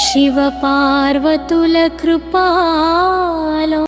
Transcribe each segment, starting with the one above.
శివ పార్వతుల కృపాలో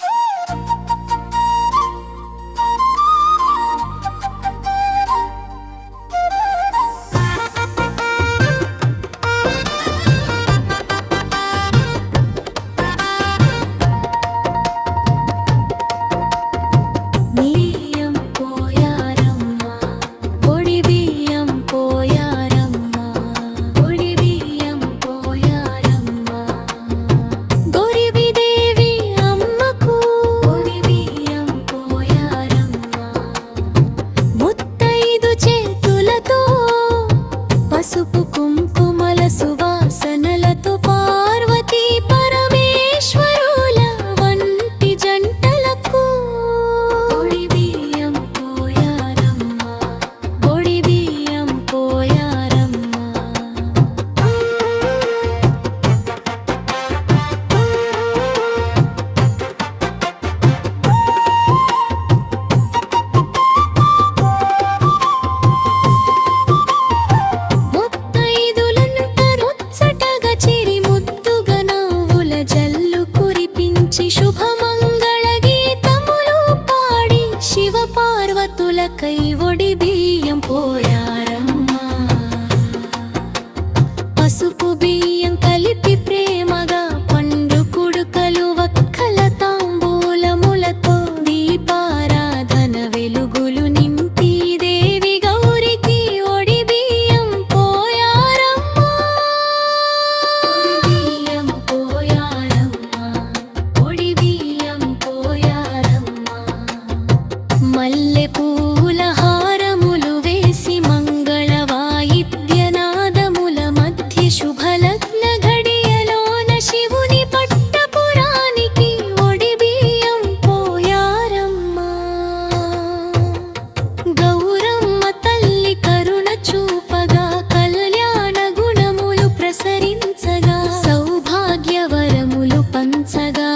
పసుపు కుంకుమల సువాసనలతో పార్వతీ పరమేశ్వరుల వంటి జంటలకు ఒడి బియ్యం పోయారమ్మ, ఒడి బియ్యం పోయారమ్మ. శుభమంగళ గీతములు పాడి శివ పార్వతులకై ఒడి బియ్యం పోయారమ్మా. పసుపు బియ్యం కలిపి ప్రేమగా పండు కుడుకలు వక్కల తాంబూలములతో దీపారాధన వెలుగులు నింపి దేవి గౌరికి ఒడి బియ్యం పోయారమ్మా. బియ్యం పోయారమ్మా, మల్లె పూల హారములు వేసి మంగళ వాయిద్యనాదముల మధ్య శుభలగ్న ఘడియలోన శివుని పట్టపురానికి ఒడి బియ్యం పోయారమ్మా. గౌరమ్మ తల్లి కరుణ చూపగా కళ్యాణ గుణములు ప్రసరించగా సౌభాగ్యవరములు పంచగా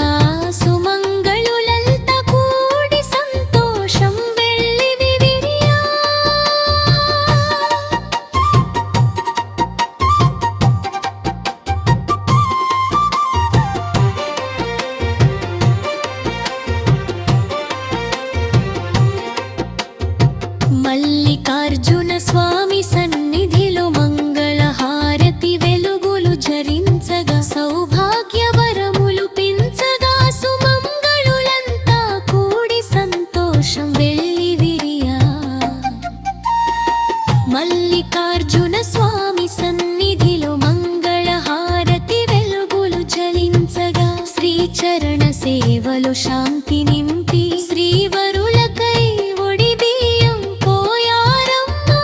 మల్లికార్జున స్వామి సన్నిధిలో మంగళ హారతి వెలుగులు ఝరించగా సౌభాగ్యవరములు పెంచగా సుమంగళులంతా కూడి సంతోషం వెల్లివిరియా. మల్లికార్జున స్వామి సన్నిధిలో మంగళ హారతి వెలుగులు ఝరించగా శ్రీచరణ సేవలు శాంతి నింపి శ్రీవరులకై ఒడి బియ్యం పోయారమ్మా.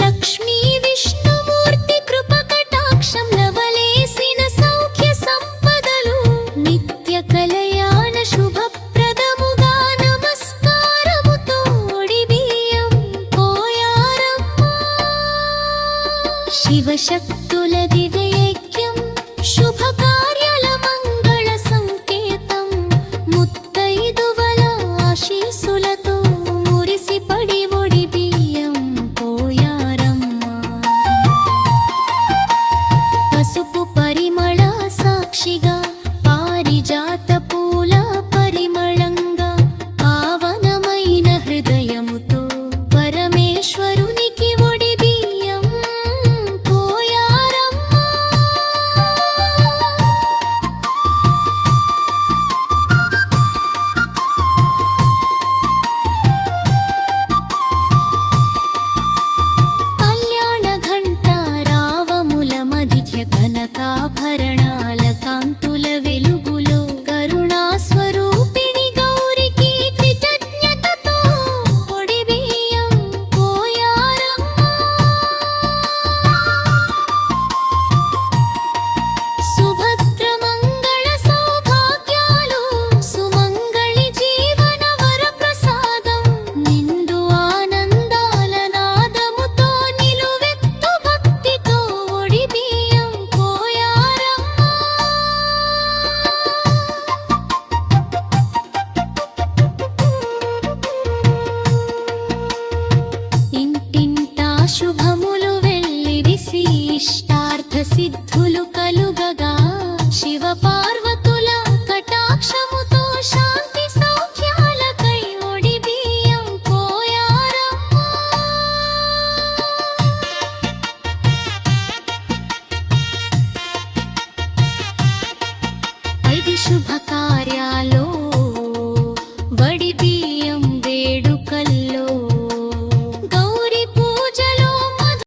లక్ష్మీ విష్ణుమూర్తి కృప కటాక్షం లవలేసిన సౌఖ్య సంపదలు నిత్య కళ్యాణ శుభప్రదముగా నమస్కారముతో ఒడి బియ్యం పోయారమ్మా. శివశక్తుల దివ్యైక్యం శుభకార్యాల మంగళ సంకేతం ముత్తైదువల ఆశీస్సులతో మురిసిపడి ఒడి బియ్యం పోయారమ్మా. పసుపు పరిమళ సాక్షిగా పారిజాత పూల పరిమళంగా పావనమైన హృదయముతో పరమేశ్వరునికి ఒడి బియ్యం పోయారమ్మా. కళ్యాణ ఘంట రావముల మధ్య కనకాభరణాల కాంతుల వెలుగులో కరుణా స్వరూపిణి గౌరికి కృతజ్ఞతతో ఒడి బియ్యం పోయారమ్మా. సుభద్ర మంగళ సౌభాగ్యాలు సుమంగళి జీవన వర ప్రసాదం నిండు ఆనందాల నాదముతో నిలువెత్తు భక్తితో ఒడి బియ్యం పోయారమ్మా. ఇష్టార్థ సిద్ధులు కలుగగా శివ పార్వతుల కటాక్షముతో శాంతి సౌఖ్యాలకై ఒడి బియ్యం పోయారమ్మా. ఇది శుభ